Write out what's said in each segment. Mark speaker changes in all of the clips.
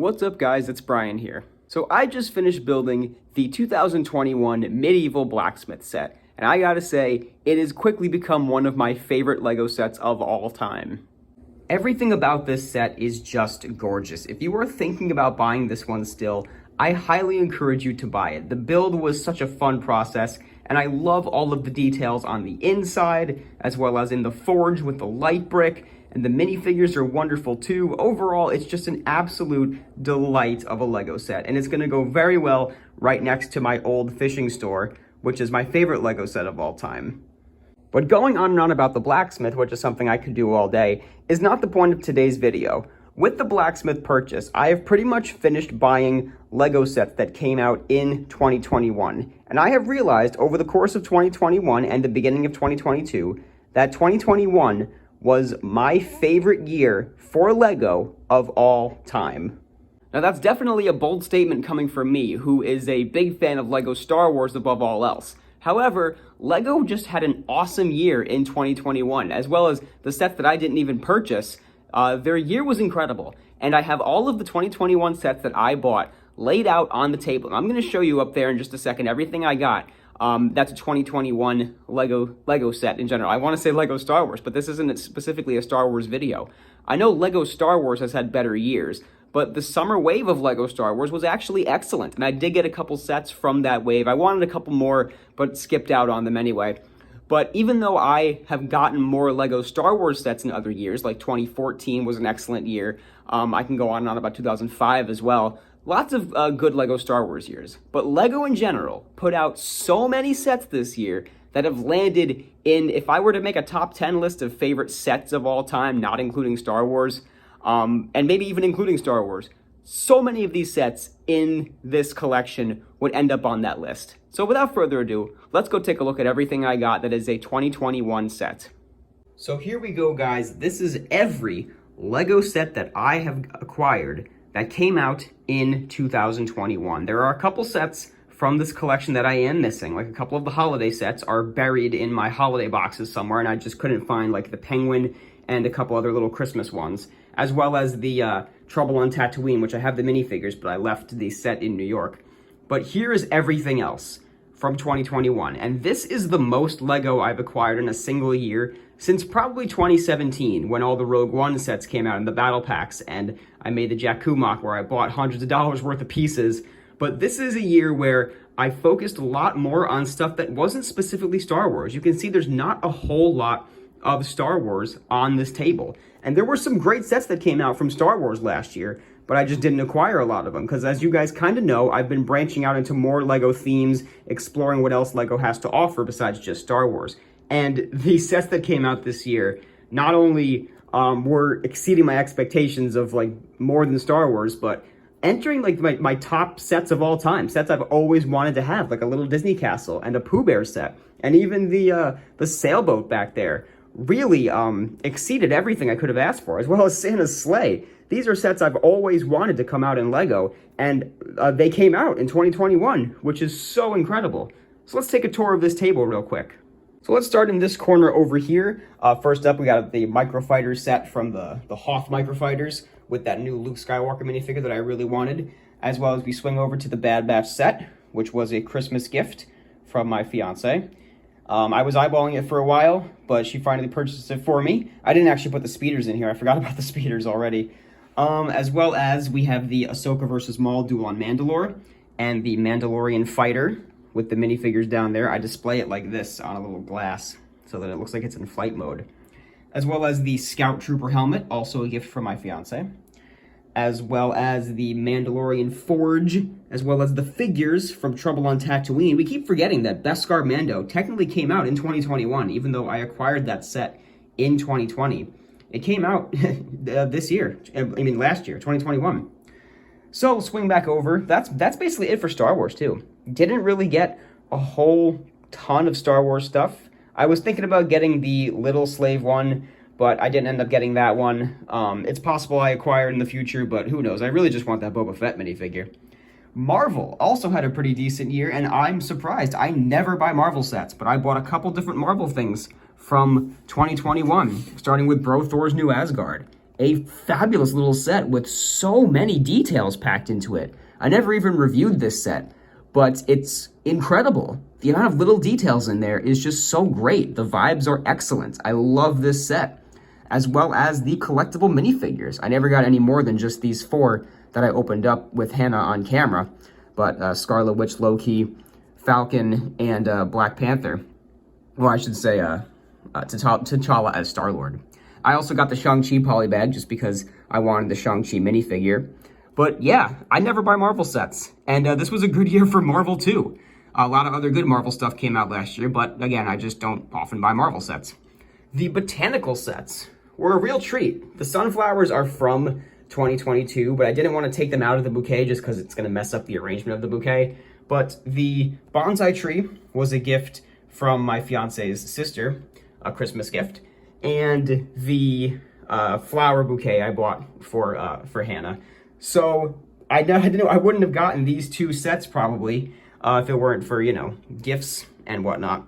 Speaker 1: What's up guys, it's Brian here. So I just finished building the 2021 Medieval Blacksmith set, and I gotta say, it has quickly become one of my favorite LEGO sets of all time. Everything about this set is just gorgeous. If you are thinking about buying this one still, I highly encourage you to buy it. The build was such a fun process, and I love all of the details on the inside, as well as in the forge with the light brick, and the minifigures are wonderful too. Overall, it's just an absolute delight of a LEGO set, and it's gonna go very well right next to my old fishing store, which is my favorite LEGO set of all time. But going on and on about the Blacksmith, which is something I could do all day, is not the point of today's video. With the Blacksmith purchase, I have pretty much finished buying LEGO sets that came out in 2021. And I have realized over the course of 2021 and the beginning of 2022 that 2021 was my favorite year for LEGO of all time. Now that's definitely a bold statement coming from me, who is a big fan of LEGO Star Wars above all else. However, LEGO just had an awesome year in 2021, as well as the sets that I didn't even purchase. Their year was incredible, and I have all of the 2021 sets that I bought laid out on the table. And I'm going to show you up there in just a second everything I got. That's a 2021 LEGO set in general. I want to say LEGO Star Wars, but this isn't specifically a Star Wars video. I know LEGO Star Wars has had better years, but the summer wave of LEGO Star Wars was actually excellent, and I did get a couple sets from that wave. I wanted a couple more, but skipped out on them anyway. But even though I have gotten more LEGO Star Wars sets in other years, like 2014 was an excellent year, I can go on and on about 2005 as well. Lots of good LEGO Star Wars years. But LEGO in general put out so many sets this year that have landed in, if I were to make a top 10 list of favorite sets of all time, not including Star Wars, and maybe even including Star Wars, so many of these sets in this collection would end up on that list. So without further ado, let's go take a look at everything I got that is a 2021 set. So here we go, guys. This is every LEGO set that I have acquired that came out in 2021. There are a couple sets from this collection that I am missing. Like a couple of the holiday sets are buried in my holiday boxes somewhere, and I just couldn't find like the Penguin and a couple other little Christmas ones, as well as the Trouble on Tatooine, which I have the minifigures, but I left the set in New York. But here is everything else from 2021, and this is the most LEGO I've acquired in a single year since probably 2017, when all the Rogue One sets came out in the battle packs, and I made the Jakku mock where I bought hundreds of dollars worth of pieces. But this is a year where I focused a lot more on stuff that wasn't specifically Star Wars. You can see there's not a whole lot of Star Wars on this table. And there were some great sets that came out from Star Wars last year, but I just didn't acquire a lot of them, because as you guys kind of know, I've been branching out into more LEGO themes, exploring what else LEGO has to offer besides just Star Wars. And the sets that came out this year not only were exceeding my expectations of like more than Star Wars, but entering like my top sets of all time, sets I've always wanted to have, like a little Disney castle and a Pooh Bear set, and even the sailboat back there really exceeded everything I could have asked for, as well as Santa's sleigh. These are sets I've always wanted to come out in LEGO, and they came out in 2021, which is so incredible. So let's take a tour of this table real quick. So let's start in this corner over here. First up, we got the Microfighter set from the Hoth Microfighters with that new Luke Skywalker minifigure that I really wanted, as well as we swing over to the Bad Batch set, which was a Christmas gift from my fiance. I was eyeballing it for a while, but she finally purchased it for me. I didn't actually put the speeders in here. I forgot about the speeders already. As well as we have the Ahsoka vs. Maul duel on Mandalore, and the Mandalorian fighter with the minifigures down there. I display it like this on a little glass so that it looks like it's in flight mode. As well as the Scout Trooper helmet, also a gift from my fiance. As well as the Mandalorian Forge, as well as the figures from Trouble on Tatooine. We keep forgetting that Beskar Mando technically came out in 2021, even though I acquired that set in 2020. It came out this year, last year, 2021. So, swing back over. That's basically it for Star Wars, too. Didn't really get a whole ton of Star Wars stuff. I was thinking about getting the Little Slave one, but I didn't end up getting that one. It's possible I acquire it in the future, but who knows? I really just want that Boba Fett minifigure. Marvel also had a pretty decent year, and I'm surprised. I never buy Marvel sets, but I bought a couple different Marvel things from 2021, starting with Bro Thor's New Asgard. a fabulous little set with so many details packed into it. I never even reviewed this set, but it's incredible. The amount of little details in there is just so great. The vibes are excellent. I love this set, as well as the collectible minifigures. I never got any more than just these 4 that I opened up with Hannah on camera, but Scarlet Witch, Loki, Falcon, and Black Panther. Well, I should say T'Challa as Star-Lord. I also got the Shang-Chi polybag just because I wanted the Shang-Chi minifigure. But yeah, I never buy Marvel sets. And this was a good year for Marvel too. A lot of other good Marvel stuff came out last year, but again, I just don't often buy Marvel sets. The Botanical sets were a real treat. The sunflowers are from 2022, but I didn't want to take them out of the bouquet just because it's going to mess up the arrangement of the bouquet. But the bonsai tree was a gift from my fiance's sister, a Christmas gift, and the flower bouquet I bought for Hannah. So I wouldn't have gotten these 2 sets probably if it weren't for, you know, gifts and whatnot.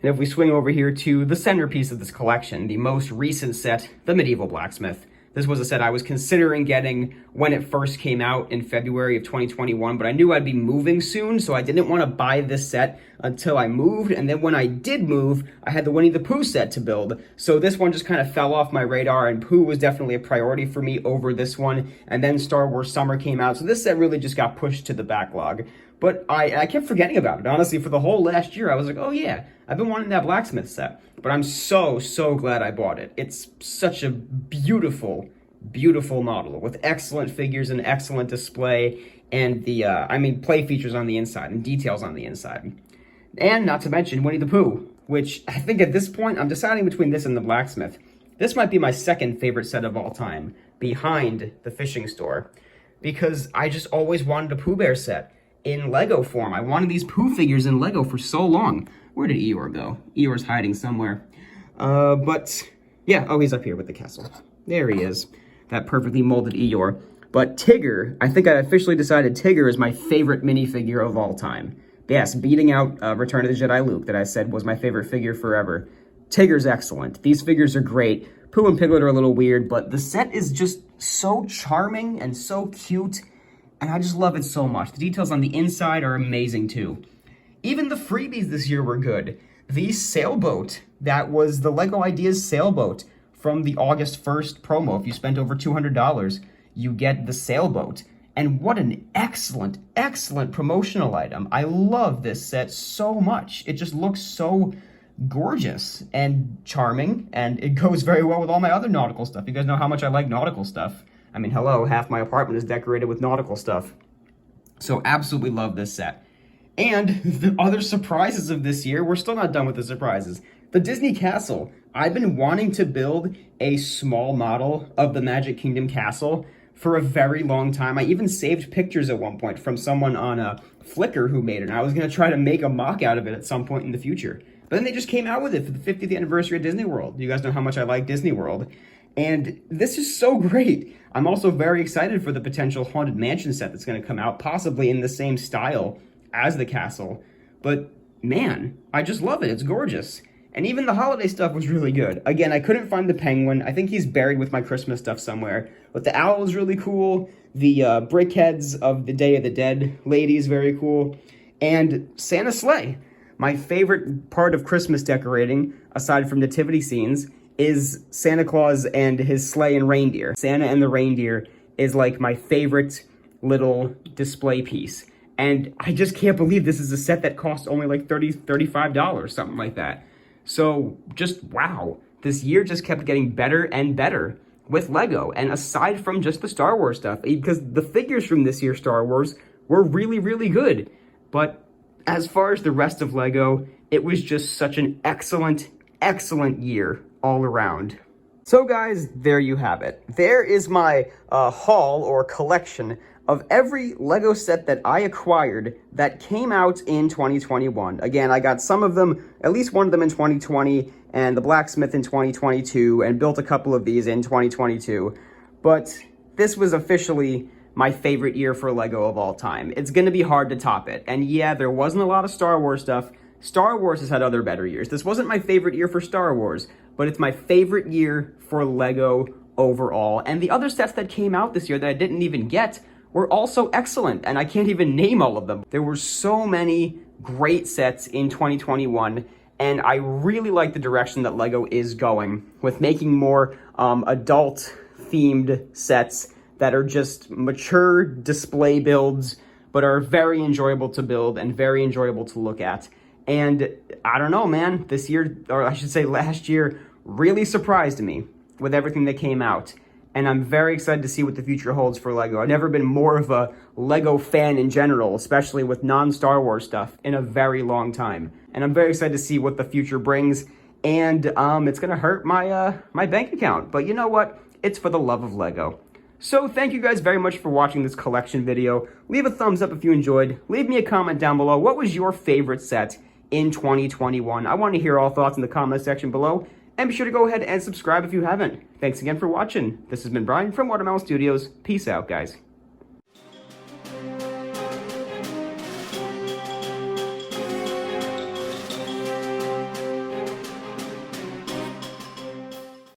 Speaker 1: And if we swing over here to the centerpiece of this collection, the most recent set, the Medieval Blacksmith. This was a set I was considering getting when it first came out in February of 2021, but I knew I'd be moving soon, so I didn't want to buy this set until I moved. And then when I did move, I had the Winnie the Pooh set to build. So this one just kind of fell off my radar, and Pooh was definitely a priority for me over this one. And then Star Wars Summer came out, so this set really just got pushed to the backlog. But I kept forgetting about it. Honestly, for the whole last year, I was like, oh yeah, I've been wanting that Blacksmith set. But I'm so glad I bought it. It's such a beautiful, beautiful model with excellent figures and excellent display and the, play features on the inside and details on the inside. And not to mention Winnie the Pooh, which I think at this point, I'm deciding between this and the Blacksmith. This might be my second favorite set of all time, behind the fishing store, because I just always wanted a Pooh Bear set in Lego form. I wanted these Pooh figures in Lego for so long. Where did Eeyore go? Eeyore's hiding somewhere. But yeah, oh, he's up here with the castle. There he is, that perfectly molded Eeyore. But Tigger, I think I officially decided Tigger is my favorite minifigure of all time. Yes, beating out Return of the Jedi Luke that I said was my favorite figure forever. Tigger's excellent. These figures are great. Pooh and Piglet are a little weird, but the set is just so charming and so cute, and I just love it so much. The details on the inside are amazing too. Even the freebies this year were good. The sailboat, that was the LEGO Ideas sailboat from the August 1st promo. If you spent over $200, you get the sailboat. And what an excellent, excellent promotional item. I love this set so much. It just looks so gorgeous and charming, and it goes very well with all my other nautical stuff. You guys know how much I like nautical stuff. I mean, hello, half my apartment is decorated with nautical stuff. So absolutely love this set. And the other surprises of this year, we're still not done with the surprises. The Disney Castle. I've been wanting to build a small model of the Magic Kingdom Castle for a very long time. I even saved pictures at one point from someone on Flickr who made it, and I was going to try to make a mock out of it at some point in the future. But then they just came out with it for the 50th anniversary of Disney World. You guys know how much I like Disney World. And this is so great. I'm also very excited for the potential Haunted Mansion set that's going to come out, possibly in the same style as the castle. But man, I just love it. It's gorgeous. And even the holiday stuff was really good. Again, I couldn't find the penguin. I think he's buried with my Christmas stuff somewhere. But the owl is really cool. The brickheads of the Day of the Dead lady is very cool. And Santa's sleigh. My favorite part of Christmas decorating, aside from nativity scenes, is Santa Claus and his sleigh and reindeer. Santa and the reindeer is like my favorite little display piece. And I just can't believe this is a set that cost only like $35, something like that. So just wow, this year just kept getting better and better with Lego. And aside from just the Star Wars stuff, because the figures from this year's Star Wars were really, really good. But as far as the rest of Lego, it was just such an excellent, excellent year all around. So guys, there you have it. There is my haul or collection of every Lego set that I acquired that came out in 2021. Again, I got some of them, at least one of them in 2020, and the Blacksmith in 2022, and built a couple of these in 2022. But this was officially my favorite year for Lego of all time. It's gonna be hard to top it. And yeah, there wasn't a lot of Star Wars stuff. Star Wars has had other better years. This wasn't my favorite year for Star Wars, but it's my favorite year for Lego overall. And the other sets that came out this year that I didn't even get were also excellent, and I can't even name all of them. There were so many great sets in 2021, and I really like the direction that LEGO is going with making more adult-themed sets that are just mature display builds, but are very enjoyable to build and very enjoyable to look at. And I don't know, man, this year, or I should say last year, really surprised me with everything that came out. And I'm very excited to see what the future holds for LEGO. I've never been more of a LEGO fan in general, especially with non-Star Wars stuff, in a very long time. And I'm very excited to see what the future brings. And it's gonna hurt my my bank account. But you know what? It's for the love of LEGO. So thank you guys very much for watching this collection video. Leave a thumbs up if you enjoyed. Leave me a comment down below. What was your favorite set in 2021? I want to hear all thoughts in the comment section below. And be sure to go ahead and subscribe if you haven't. Thanks again for watching. This has been Brian from Watermelon Studios. Peace out, guys.